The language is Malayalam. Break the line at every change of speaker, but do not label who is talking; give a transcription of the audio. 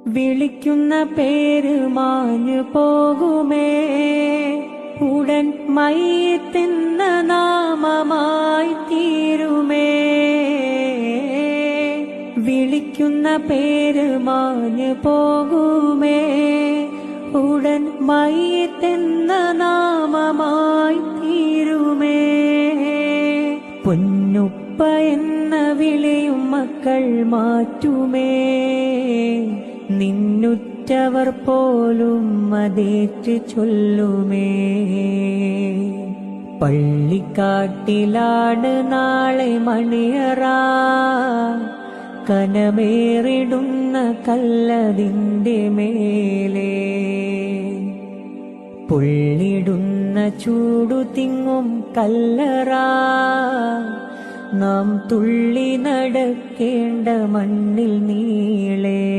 വിളിക്കുന്ന പേര് മാഞ്ഞു പോകുമേ, ഉടൻ മയ്യിത്തെന്ന നാമമായി തീരുമേ. വിളിക്കുന്ന പേര് മാഞ്ഞു പോകുമേ, ഉടൻ മയ്യിത്തെന്ന നാമമായി തീരുമേ. പൊന്നുപ്പ എന്ന വിളിയും മക്കൾ മാറ്റുമേ, നിന്നുറ്റവർ പോലും അതേറ്റ് ചൊല്ലുമേ. പള്ളിക്കാട്ടിലാണ് നാളെ മണിയറ, കനമേറിടുന്ന കല്ലതിന്റെ മേലെ. പൊള്ളിടുന്ന ചൂടു തിങ്ങും കല്ലറ, നാം തുള്ളി നടക്കേണ്ട മണ്ണിൽ നീളെ.